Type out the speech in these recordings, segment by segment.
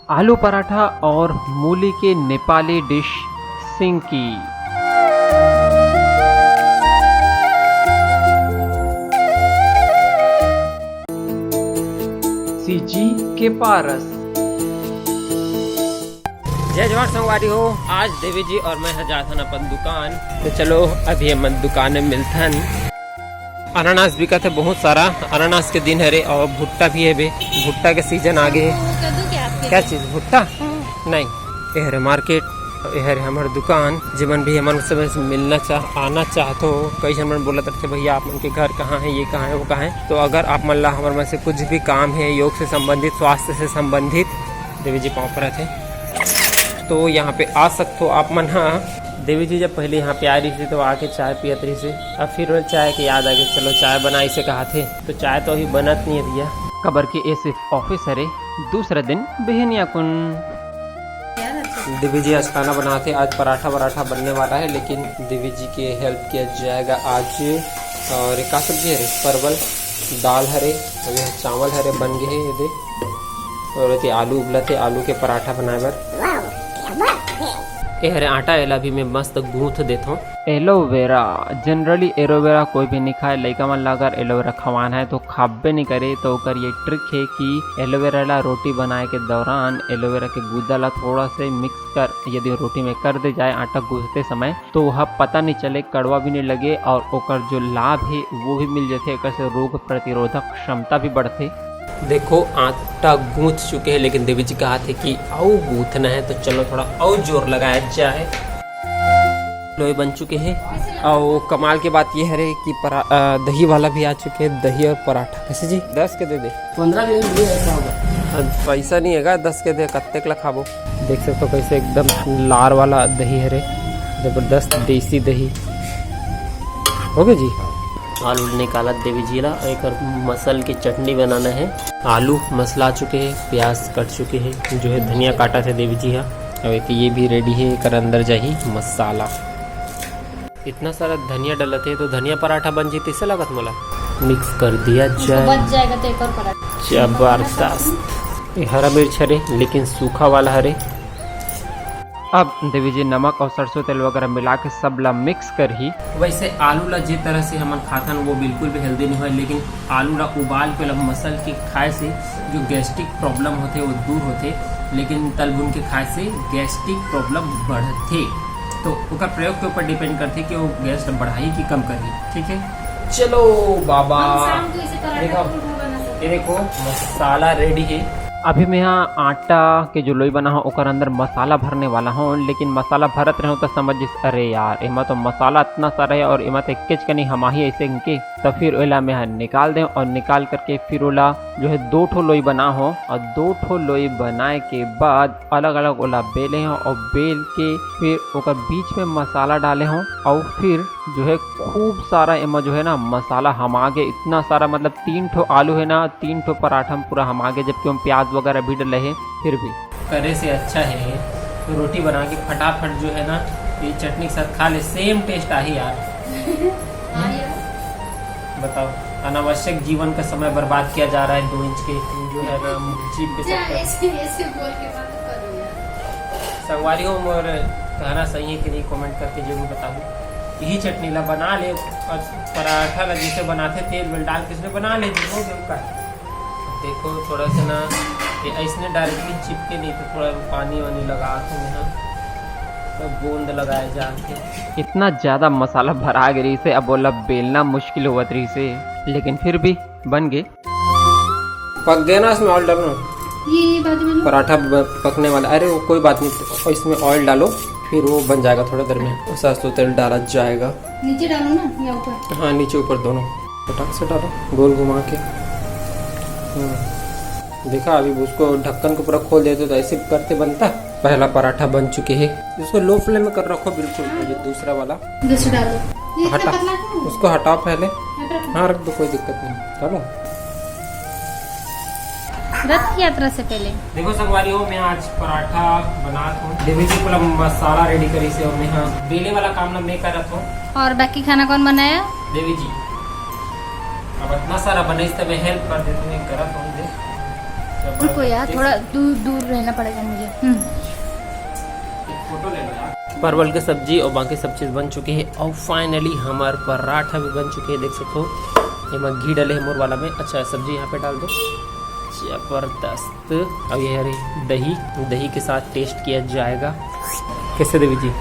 आलू पराठा और मूली के नेपाली डिश सिंकी। सीजी के पारस। जय जवाहर संगवारी हो। आज देवी जी और मैं जाथन अपन दुकान, तो चलो अभी हम दुकान में मिलथन। अनानास बिका थे बहुत सारा, अनानास के दिन है रे, और भुट्टा भी है बे, भुट्टा के सीजन आ गए। क्या चीज भुट्टा? नहीं, यह रे मार्केट, यह रे हमारे दुकान। जीवन भी हमारे सब मिलना आना चाहते हो। कई हमन बोला था भैया आप मन के घर कहाँ है, ये कहाँ है, वो कहाँ है। तो अगर आप मन ला हमारे मन से कुछ भी काम है योग से संबंधित, स्वास्थ्य से संबंधित, देवी जी पाँव पर थे, तो यहाँ पे आ सकते हो आप मन। हाँ, देवी जी जब पहले यहाँ पे आ रही थी तो आके चाय पियत रही से, अब फिर चाय के याद आ गई, चलो चाय बनाई से कहा थे, तो चाय तो अभी बनत नहीं है भैया। कबर के ए सिर्फ ऑफिस है। दूसरा दिन बेहनिया कुन। देवी जी आज खाना बनाते, आज पराठा बनने वाला है, लेकिन देवी जी के हेल्प किया जाएगा आज। और एक सब्जी है रे, परवल, दाल हरे, अभी चावल हरे बन गए हैं ये, और आलू उबलते, आलू के पराठा बनाए बर। हरे आटा एला भी मैं मस्त गूंथ देता हूँ। एलोवेरा, जनरली एलोवेरा कोई भी नहीं खाए, लड़का मन अगर एलोवेरा खवाना है तो खाबे नहीं करे। तो ओकर ये ट्रिक है कि एलोवेरा ला रोटी बनाए के दौरान एलोवेरा के गूदा ला थोड़ा से मिक्स कर यदि रोटी में कर दे जाए आटा गूंथते समय, तो वह पता नहीं चले, कड़वा भी नहीं लगे, और ओकर जो लाभ है वो भी मिल जाते। एक से रोग प्रतिरोधक क्षमता भी बढ़ते। देखो आटा गूंथ चुके हैं, लेकिन देवी जी कहा थे कि आओ गूंथना है, तो चलो थोड़ा और जोर लगाया जाए। लोई बन चुके हैं, और कमाल की बात यह है कि दही वाला भी आ चुके हैं। दही और पराठा कैसे जी? 10 के दे 15 के पैसा नहीं है 10 के दे, कत्ते ला खाबो। देख सकते हो कैसे एकदम लार वाला दही है रे, जबरदस्त देसी दही हो गया जी। आलू निकाला देवी जी ला, एक मसल की चटनी बनाना है। आलू मसला चुके हैं, प्याज कट चुके हैं, जो है धनिया काटा थे देवी जी। हाँ, अब एक ये भी रेडी है, एक अंदर जाही मसाला। इतना सारा धनिया डलते है तो धनिया पराठा बन जाती से लागत मोला। मिक्स कर दिया जाए, बच जाएगा तो एक और पराठा। जबरदस्त। हरा मिर्च हरे, लेकिन सूखा वाला हरे। अब देवी जी नमक और सरसों तेल वगैरह मिला के सब ला मिक्स कर ही। वैसे आलू ला जिस तरह से हम खातन वो बिल्कुल भी हेल्दी नहीं हुआ, लेकिन आलू ला उबाल के मसल के खाए से जो गैस्ट्रिक प्रॉब्लम होते वो दूर होते, लेकिन तल भुन के खाए से गैस्ट्रिक प्रॉब्लम बढ़ते। तो उसका प्रयोग के ऊपर डिपेंड करते कि वो गैस बढ़ाई कि कम करी। ठीक है, चलो बाबा। देखो मसाला रेडी है। अभी मैं यहाँ आटा के जो लोई बना हूँ ओकर अंदर मसाला भरने वाला हूँ, लेकिन मसाला भरत रहे तो समझ अरे यार एमा तो मसाला इतना सारा है और एमा तो एक कनी हमाही ऐसे इनके, तो फिर ओला में यहाँ निकाल दें, और निकाल करके फिर ओला जो है 2 ठो लोई बना हो, और 2 ठो लोई बनाए के बाद अलग अलग ओला बेले हो, और बेल के फिर ओकर बीच में मसाला डाले हो, और फिर जो है खूब सारा एमा जो है ना मसाला हम आगे इतना सारा, मतलब 3 ठो आलू है ना, 3 ठो पराठा पूरा हम आगे, जबकि हम प्याज वगैरह भी डले हैं। फिर भी करे से अच्छा है तो रोटी बना के फटाफट जो है ना ये चटनी के साथ खा ले, सेम टेस्ट आ ही यार। बताओ, अनावश्यक जीवन का समय बर्बाद किया जा रहा है 2 इंच के जो है ना जीप के संगवारी हो। और कहना सही है कि नहीं कमेंट करके जरूर बताओ। यही चटनी ला बना ले, और पराठा ला जैसे बनाते तेल वेल डाल के इसमें बना ले हो गया। देखो थोड़ा सा ना ये ऐसे डायरेक्टली चिपके नहीं, तो थोड़ा पानी वानी लगा के ना तो बूंद लगाए जाते। इतना ज़्यादा मसाला भरा गई से अब बोला बेलना मुश्किल हुआ रही से, लेकिन फिर भी बन गए। पक गया ना, इसमें ऑयल डालो, ये पराठा पकने वाला। अरे वो कोई बात नहीं, इसमें ऑयल डालो फिर वो बन जाएगा थोड़ा देर में। सरसों तेल डाला जाएगा, नीचे डालो ना या ऊपर? हाँ नीचे ऊपर दोनों, फटाक से डालो गोल घुमा के। देखा, अभी उसको ढक्कन को पूरा खोल देते तो ऐसे करते बनता। पहला पराठा बन चुके हैं, इसको लो फ्लेम में कर रखो बिल्कुल। ये दूसरा वाला हटा, उसको हटाओ पहले। हाँ रख दो, कोई दिक्कत नहीं, चलो। रथ यात्रा से पहले देखो संगवारी हो, मैं आज पराठा बना हूँ। देवी जी को मसाला रेडी करी से, और मैं यहाँ बेले वाला काम ना मैं करत हूँ। और बाकी खाना कौन बनाया? देवी जी। अब इतना सारा बनाई तो मैं हेल्प कर देती हूँ, करत हूँ। रुको यार, थोड़ा दूर दूर रहना पड़ेगा मुझे। फोटो ले लो यार। परवल की सब्जी और बाकी सब चीज़ बन चुकी है और फाइनली हमारे पराठा भी बन चुके हैं। देख सकते हो ये मैं घी डले है मोर वाला में। अच्छा सब्जी यहाँ पे डाल दो, जबरदस्त। अब ये हरी दही, दही के साथ टेस्ट किया जाएगा। कैसे देवी जी?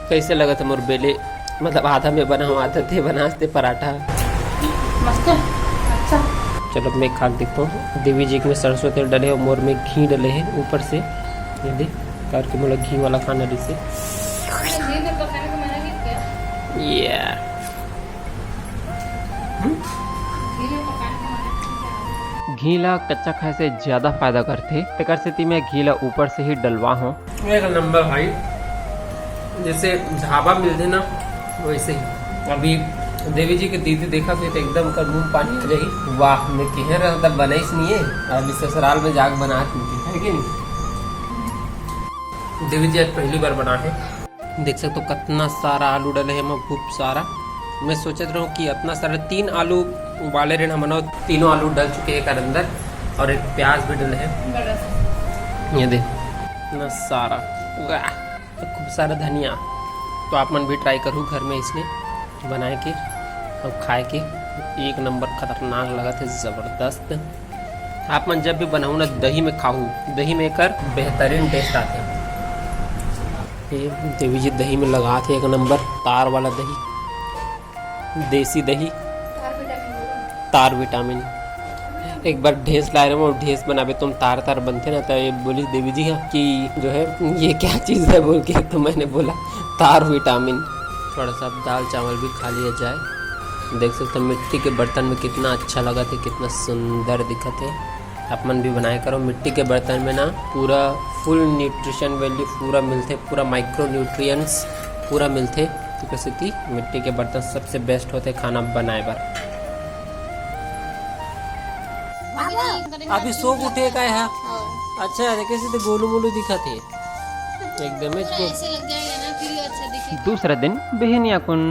कैसे लगा था मोर बेले, मतलब आधा में बना हुआ, आधा थे बनाते पराठा। मस्त है, अच्छा। चलो मैं खा के देखता हूँ। देवी जी में सरसों तेल डले और मोर में घी डले हैं ऊपर से। ये देख करके मोला घी वाला खाना जिसे घीला कच्चा खाए से ज्यादा फायदा करते। तेकर से मैं घीला ऊपर से ही डलवा हूँ। एक नंबर भाई, जैसे ढाबा मिलते ना वैसे ही। अभी देवी जी के दीदी देखा फिर एकदम कर मुंह पानी आ जाही। वाह, मैं कह रहा था बनाइस नहीं है, अभी ससुराल में जाग बना है कि नहीं। देवी जी आज पहली बार बना है। देख सकते हो कितना सारा आलू डले है, मैं खूब सारा। मैं सोचत रहा हूँ कि इतना सारा 3 आलू उबाले रहना बनाओ। तीनों आलू डल चुके हैं अंदर और एक प्याज भी डले है। ये देख इतना सारा, वाह, खूब सारा धनिया। तो आप मन भी ट्राई करूँ घर में इसने बनाए के और खाए के। एक नंबर खतरनाक लगा थे, ज़बरदस्त। आप मन जब भी बनाऊँ ना दही में खाऊँ, दही में कर बेहतरीन टेस्ट आते हैं। ये देवी जी दही में लगा थे एक नंबर, तार वाला दही, देसी दही, तार विटामिन। एक बार ढेस लाए रहे वो ढेस बनावे तुम तार तार बनते ना, तो ये बोली देवी जी कि जो है ये क्या चीज़ है बोल के, तो मैंने बोला तार विटामिन। थोड़ा सा दाल चावल भी खा लिया जाए। देख सकते हो मिट्टी के बर्तन में कितना अच्छा लगा था, कितना सुंदर दिखा थे। आप मन भी बनाया करो। मिट्टी के बर्तन में ना पूरा फुल न्यूट्रिशन वैल्यू पूरा मिलते, पूरा माइक्रो न्यूट्रिएंट्स पूरा मिलते। तो कैसे कि मिट्टी के बर्तन सबसे बेस्ट होते खाना बनाए बार। अभी सो उठे का है। अच्छा कैसे तो गोलू मोलू दिखा थे एकदम दूसरा दिन बेहनिया कुन।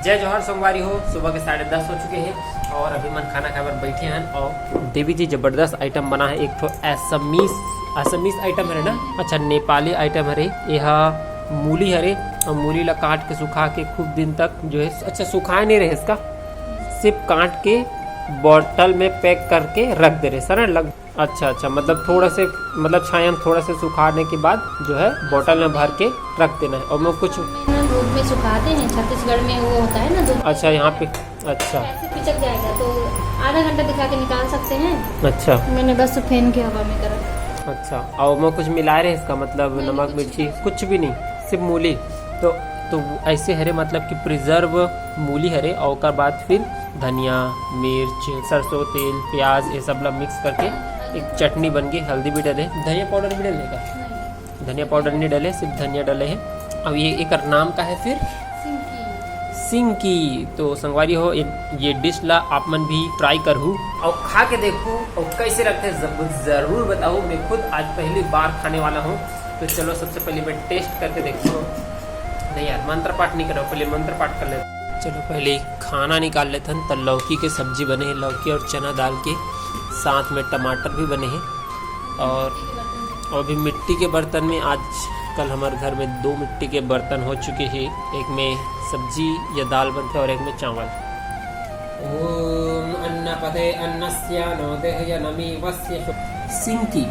जय जौहर, सोमवारी हो, सुबह के 10:30 हो चुके हैं और अभी मन खाना खाकर बैठे हैं। और देवी जी जबरदस्त आइटम बना है। एक तो असमीस आइटम है ना, अच्छा नेपाली आइटम है। यह मूली हरे और मूली ला काट के सुखा के खूब दिन तक जो है, अच्छा सुखाए नहीं रहे इसका, सिर्फ काट के बॉटल में पैक करके रख दे रहे सर लग। अच्छा मतलब थोड़ा से, मतलब छाया में थोड़ा से सुखाने के बाद जो है बोतल में भर के रख देना है। और मैं कुछ धूप में सुखाते हैं, छत्तीसगढ़ में वो होता है ना धूप। अच्छा यहाँ पे, अच्छा ऐसे पिचक जाएगा तो आधा घंटा दिखा के निकाल सकते हैं। अच्छा मैंने बस फैन की हवा में करा। अच्छा और मैं कुछ मिला रहे इसका मतलब नमक मिर्ची कुछ भी नहीं, सिर्फ मूली। तो ऐसे हरे मतलब कि प्रिजर्व मूली हरे और उसके बाद फिर धनिया, मिर्च, सरसों तेल, प्याज ये सब ला मिक्स करके एक चटनी बन गई। हल्दी भी डले, धनिया पाउडर भी डलेगा, धनिया पाउडर नहीं डले, सिर्फ धनिया डले हैं। अब ये एक नाम का है फिर सिंकी। तो संगवारी हो ये डिश ला आप मन भी ट्राई करूँ और खा के देखूँ और कैसे लगते हैं ज़रूर बताऊँ। मैं खुद आज पहली बार खाने वाला हूँ, तो चलो सबसे पहले मैं टेस्ट करके देखूँ। नहीं यार मंत्र पाठ नहीं करो, पहले मंत्र पाठ कर लेते। चलो पहले खाना निकाल लेते हैं। तो लौकी के सब्जी बने हैं, लौकी और चना दाल के, साथ में टमाटर भी बने हैं। और अभी मिट्टी के बर्तन में आज कल हमारे घर में 2 मिट्टी के बर्तन हो चुके हैं। एक में सब्जी या दाल बनते और एक में चावल। ओम अन्नपते अन्नस्य नोदेहय नमी वस्य सिंकी।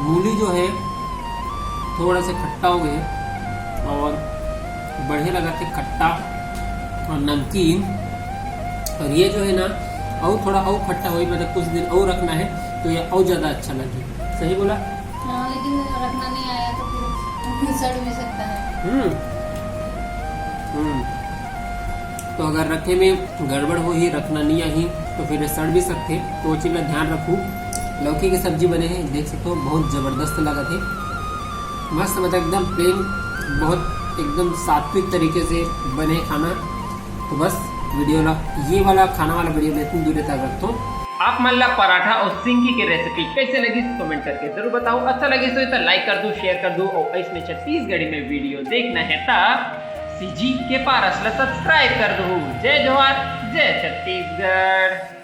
मूली जो है थोड़ा से खट्टा हो गए और बढ़िया लगा थे, खट्टा और नमकीन। और ये जो है ना और थोड़ा और खट्टा हो, मतलब कुछ दिन और रखना है तो ये और ज़्यादा अच्छा लगे। सही बोला? हाँ, लेकिन रखना नहीं आया तो फिर सड़ भी सकता है। तो अगर रखे में गड़बड़ हो ही, रखना नहीं आई तो फिर सड़ भी सकते, तो वो चीज़ ध्यान रखूँ। लौकी की सब्जी बने हैं, देख सकते हो बहुत ज़बरदस्त लगा थे, मस्त, मतलब एकदम प्लेन, बहुत एकदम सात्विक तरीके से बने खाना। तो बस वीडियो ये वाला खाना वाला वीडियो मैं इतनी दूर तक रखता हूँ। आप मन ला पराठा और सिंगी के रेसिपी कैसे लगी कमेंट करके जरूर बताओ। अच्छा लगे तो लाइक कर दो, शेयर कर दो और ऐसे छत्तीसगढ़ी में वीडियो देखना है तो सीजी के पारस ला सब्सक्राइब कर दो। जय जोहार, जय छत्तीसगढ़।